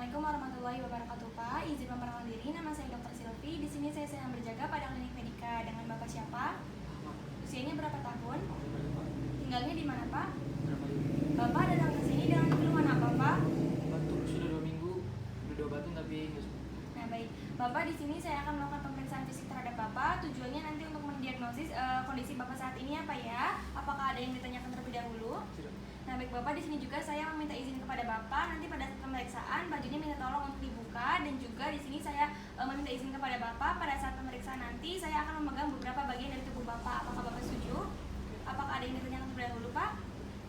Assalamualaikum warahmatullahi wabarakatuh, Pak. Izin memperkenalkan diri, nama saya Dr. Silvi. Di sini saya sedang berjaga pada klinik Medika. Dengan Bapak siapa? Usianya berapa tahun? Tinggalnya di mana, Pak? Bapak datang ke sini dengan keluhan apa, Pak? Batuk sudah 2 minggu, udah diobatin tapi nggak sembuh. Nah, baik. Bapak di sini saya akan melakukan pemeriksaan fisik terhadap Bapak. Tujuannya nanti untuk mendiagnosis kondisi Bapak saat ini apa ya? Apakah ada yang ditanyakan terlebih dahulu? Tidak. Nah, baik Bapak, di sini juga saya meminta izin kepada Bapak nanti pada saat pemeriksaan bajunya minta tolong untuk dibuka, dan juga di sini saya meminta izin kepada Bapak pada saat pemeriksaan nanti saya akan memegang beberapa bagian dari tubuh Bapak. Apakah Bapak setuju? Apakah ada yang ditanyakan terlebih dahulu, Pak?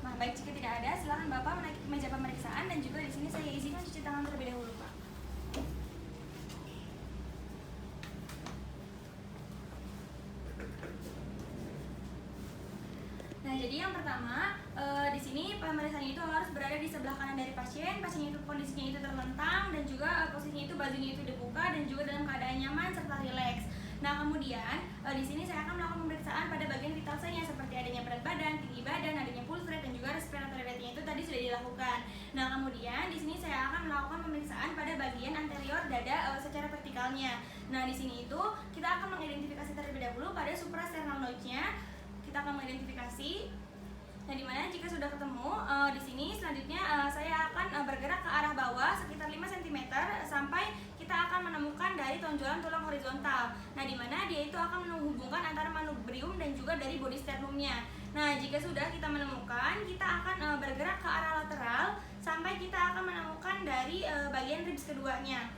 Nah, baik, jika tidak ada, silakan Bapak menaiki ke meja pemeriksaan, dan juga di sini saya izinkan cuci tangan terlebih dahulu, Pak. Nah, jadi yang pertama, di sini pemeriksaannya itu harus berada di sebelah kanan dari pasien. Pasiennya itu kondisinya itu terlentang, dan juga posisinya itu bajunya itu dibuka dan juga dalam keadaan nyaman serta rileks. Nah, kemudian di sini saya akan melakukan pemeriksaan pada bagian vital saya seperti adanya berat badan, tinggi badan, adanya pulse rate, dan juga respiratory rate-nya itu tadi sudah dilakukan. Nah, kemudian di sini saya akan melakukan pemeriksaan pada bagian anterior dada secara vertikalnya. Nah, di sini itu kita akan mengidentifikasi terlebih dahulu pada suprasternal notch-nya. Kita akan mengidentifikasi. Nah, dimana jika sudah ketemu, di sini selanjutnya saya akan bergerak ke arah bawah sekitar 5 cm sampai kita akan menemukan dari tonjolan tulang horizontal. Nah, dimana dia itu akan menghubungkan antara manubrium dan juga dari body sternumnya. Nah, jika sudah kita menemukan, kita akan bergerak ke arah lateral sampai kita akan menemukan dari bagian ribs keduanya.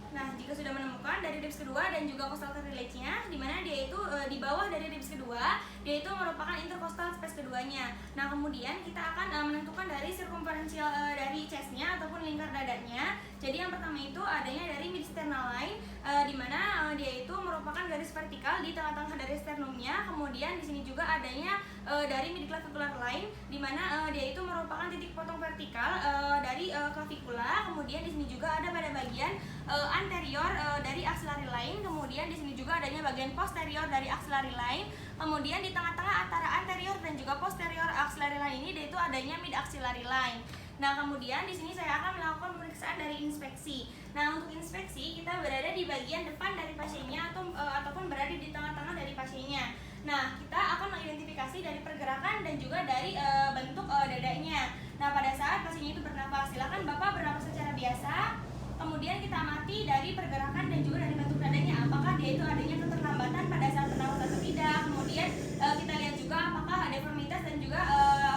Nah, jika sudah menemukan dari ribs kedua dan juga costal cartilage-nya, di mana dia itu di bawah dari ribs kedua, dia itu merupakan intercostal space keduanya. Nah, kemudian kita akan menentukan dari circumferential dari chest-nya ataupun lingkar dadanya. Jadi yang pertama itu adanya dari mid-sternal line, di mana dia itu merupakan garis vertikal di tengah-tengah dari sternumnya. Kemudian di sini juga adanya dari mid-clavicular line, di mana dia itu merupakan titik potong vertikal dari clavikula. Kemudian di sini juga ada pada bagian anterior dari axillary line. Kemudian di sini juga adanya bagian posterior dari axillary line. Kemudian di tengah-tengah antara anterior dan juga posterior axillary line ini dia itu adanya mid axillary line. Nah, kemudian di sini saya akan melakukan pemeriksaan dari inspeksi. Nah, untuk inspeksi kita berada di bagian depan dari pasiennya ataupun berada di tengah-tengah dari pasiennya. Nah, kita akan mengidentifikasi dari pergerakan dan juga dari bentuk dadanya. Nah, pada saat pasiennya itu bernafas, silakan Bapak bernafas secara biasa. Kemudian kita amati dari pergerakan dan juga dari bentuk dadanya, apakah dia itu adanya keterlambatan pada saat bernafas atau tidak. Kemudian kita lihat juga apakah ada deformitas dan juga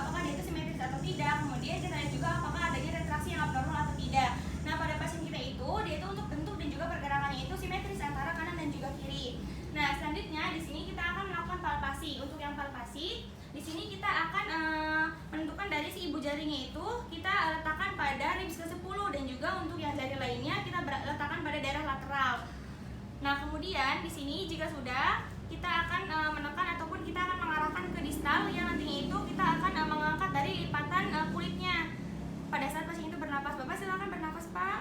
apakah dia itu simetris atau tidak. Kemudian kita lihat juga apakah adanya retraksi yang abnormal atau tidak. Nah, pada pasien kita itu dia itu untuk bentuk dan juga pergerakannya itu simetris antara kanan dan juga kiri. Nah, selanjutnya di sini kita akan melakukan palpasi. Untuk yang palpasi, di sini kita akan menentukan dari si ibu jarinya itu kita letakkan pada ribs ke-10, dan juga untuk yang jari lainnya kita letakkan pada daerah lateral. Nah, kemudian di sini jika sudah, kita akan menekan ataupun kita akan mengarahkan ke distal, yang nantinya itu kita akan mengangkat dari lipatan kulitnya pada saat pasien itu bernafas. Bapak silakan bernafas, Pak.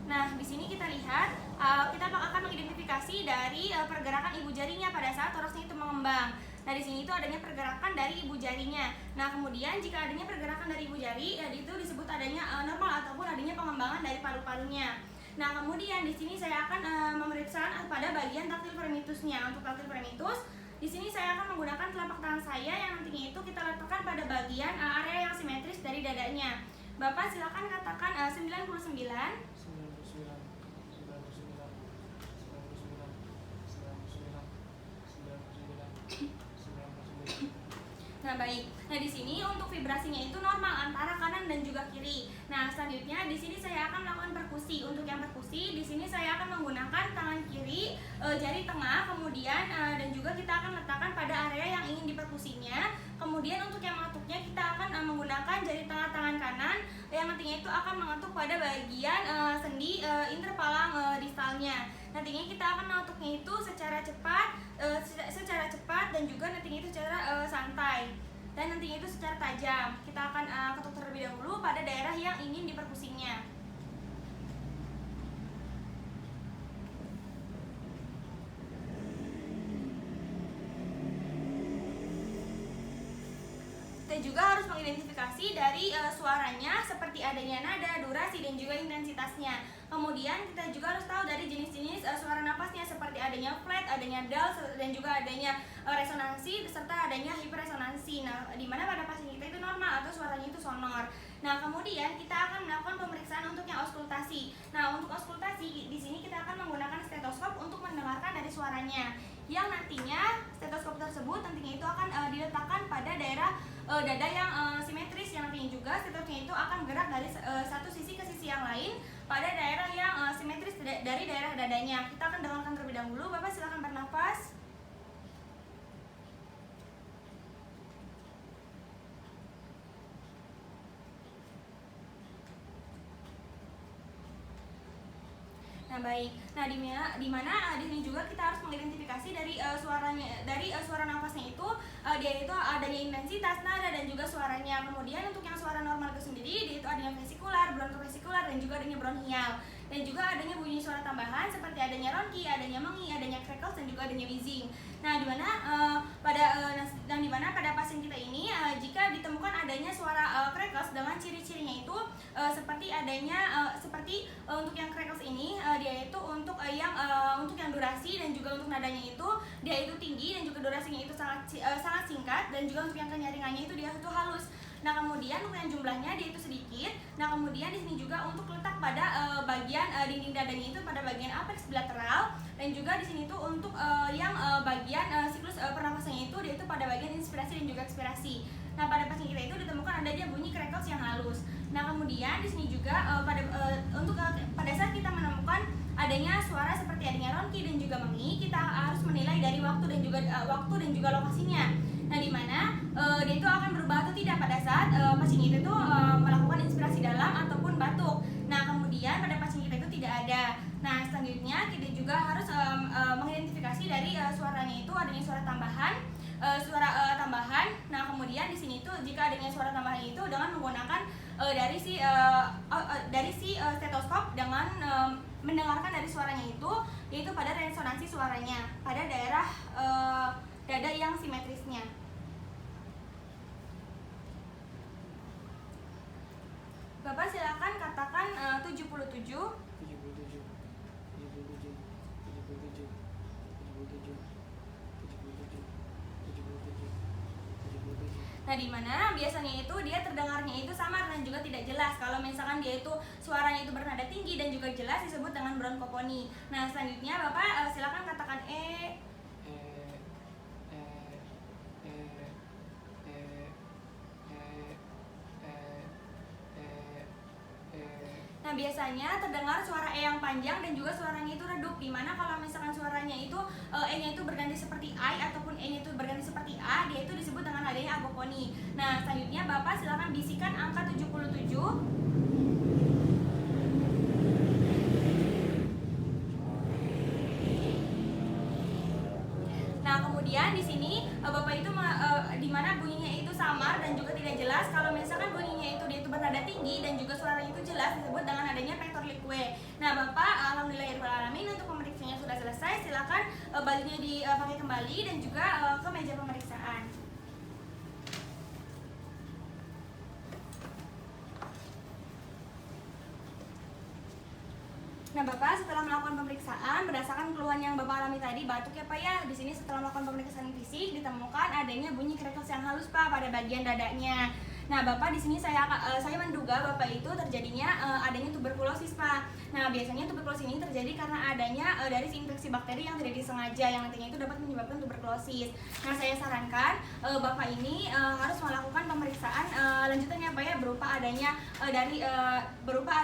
Nah, di sini kita lihat kita akan mengidentifikasi dari pergerakan ibu jarinya pada saat toraksnya itu mengembang. Nah, di sini itu adanya pergerakan dari ibu jarinya. Nah, kemudian jika adanya pergerakan dari ibu jari, itu disebut adanya normal ataupun adanya pengembangan dari paru-parunya. Nah, kemudian di sini saya akan memeriksa pada bagian taktil fremitusnya. Untuk taktil fremitus, di sini saya akan menggunakan telapak tangan saya yang nantinya itu kita letakkan pada bagian area yang simetris dari dadanya. Bapak silakan katakan 99. Nah, baik. Nah, di sini untuk vibrasinya itu normal antara kanan dan juga kiri. Nah, selanjutnya di sini saya akan melakukan perkusi. Untuk yang perkusi, di sini saya akan menggunakan tangan kiri, jari tengah, kemudian dan juga kita akan letakkan pada area yang ingin diperkusinya. Kemudian untuk yang mengetuknya kita akan menggunakan jari tengah tangan kanan yang nantinya itu akan mengetuk pada bagian sendi interpalang distalnya. Nantinya kita akan mengetuknya itu secara cepat dan juga nantinya itu secara santai, dan nantinya itu secara tajam. Kita akan ketuk terlebih dahulu pada daerah yang ingin diperkusinya. Kita juga harus mengidentifikasi dari suaranya seperti seperti adanya nada, durasi, dan juga intensitasnya. Kemudian kita juga harus tahu dari jenis-jenis suara napasnya seperti adanya flat, adanya dull, dan juga adanya resonansi serta adanya hiperresonansi. Nah, di mana pada pasien kita itu normal atau suaranya itu sonor. Nah, kemudian kita akan melakukan pemeriksaan untuk yang auskultasi. Nah, untuk auskultasi di sini kita akan menggunakan stetoskop untuk mendengarkan dari suaranya. Yang nantinya stetoskop tersebut nantinya itu akan diletakkan pada daerah dada yang simetris, yang nantinya juga stetoskopnya itu akan bergerak dari satu sisi ke sisi yang lain pada daerah yang simetris dari daerah dadanya. Kita akan dengarkan terlebih dahulu. Bapak silakan bernafas. Nah, baik. Nah, di mana di sini juga kita harus mengidentifikasi dari suaranya, dari suara nafasnya itu dia itu adanya intensitas, nada, dan juga suaranya. Kemudian untuk yang suara normal itu sendiri dia itu adanya vesikular, bronkovesikular, dan juga adanya bronchial. Dan juga adanya bunyi suara tambahan seperti adanya ronki, adanya mengi, adanya crackles, dan juga adanya wheezing. Nah, di mana pada pasien kita ini jika ditemukan adanya suara crackles dengan ciri-cirinya itu seperti adanya untuk yang crackles ini dia itu untuk yang durasi dan juga untuk nadanya itu dia itu tinggi dan juga durasinya itu sangat singkat, dan juga untuk yang kenyaringannya itu dia itu halus. Nah, kemudian untuk yang jumlahnya dia itu sedikit. Nah, kemudian di sini juga untuk letak pada bagian dinding dadanya itu pada bagian apex bilateral, dan juga di sini itu untuk yang bagian siklus pernafasannya itu dia itu pada bagian inspirasi dan juga ekspirasi. Nah, pada pasien kita itu ditemukan adanya bunyi crackles yang halus. Nah, kemudian di sini juga pada saat kita menemukan adanya suara seperti adanya ronki dan juga mengi, kita harus menilai dari waktu dan juga lokasinya. Nah, di mana dia itu akan berubah atau tidak pada saat pasien itu melakukan inspirasi dalam ataupun batuk. Nah, kemudian pada pasien kita itu tidak ada. Nah, selanjutnya kita juga harus mengidentifikasi dari suaranya itu adanya suara tambahan. Nah, kemudian di sini itu jika adanya suara tambahan itu dengan menggunakan dari si stetoskop dengan mendengarkan dari suaranya itu yaitu pada resonansi suaranya pada daerah dada yang simetrisnya. Bapak silakan katakan 77. Nah, di mana biasanya itu dia terdengarnya itu samar dan juga tidak jelas. Kalau misalkan dia itu suaranya itu bernada tinggi dan juga jelas disebut dengan bronkoponi. Nah, selanjutnya Bapak silakan katakan E. Nah, biasanya terdengar suara E yang panjang dan juga suaranya itu redup, dimana kalau misalkan suaranya itu E-nya itu berganti seperti I ataupun E-nya itu berganti seperti A, dia itu disebut dengan adanya agoponi. Nah, selanjutnya Bapak silakan bisikan angka 77. Nah, kemudian di sini Bapak itu di mana bunyinya itu samar dan juga tidak jelas. Kalau misalkan bunyinya itu dia itu bernada tinggi dan juga suaranya itu jelas disebut dengan adanya pector liquid. Nah, Bapak alhamdulillahirobbilalamin untuk pemeriksaannya sudah selesai. Silakan bajunya dipakai kembali dan juga ke meja pemeriksaan. Nah, Bapak setelah melakukan pemeriksaan berdasarkan keluhan yang Bapak alami tadi, batuk ya Pak ya. Di sini setelah melakukan pemeriksaan fisik ditemukan adanya bunyi crackles yang halus Pak pada bagian dadanya. Nah, Bapak di sini saya menduga Bapak itu terjadinya adanya tuberkulosis Pak. Nah, biasanya tuberkulosis ini terjadi karena adanya dari infeksi bakteri yang tidak disengaja yang nantinya itu dapat menyebabkan tuberkulosis. Nah, saya sarankan Bapak ini harus melakukan pemeriksaan lanjutannya Pak ya, berupa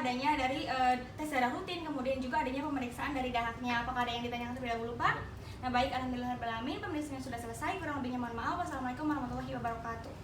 adanya dari tes darah rutin, kemudian juga adanya pemeriksaan dari dahaknya. Apakah ada yang ditanyakan terlebih dahulu Pak? Nah, baik, alhamdulillahirobbilalamin, pemeriksaan sudah selesai. Kurang lebihnya mohon maaf. Wassalamualaikum warahmatullahi wabarakatuh.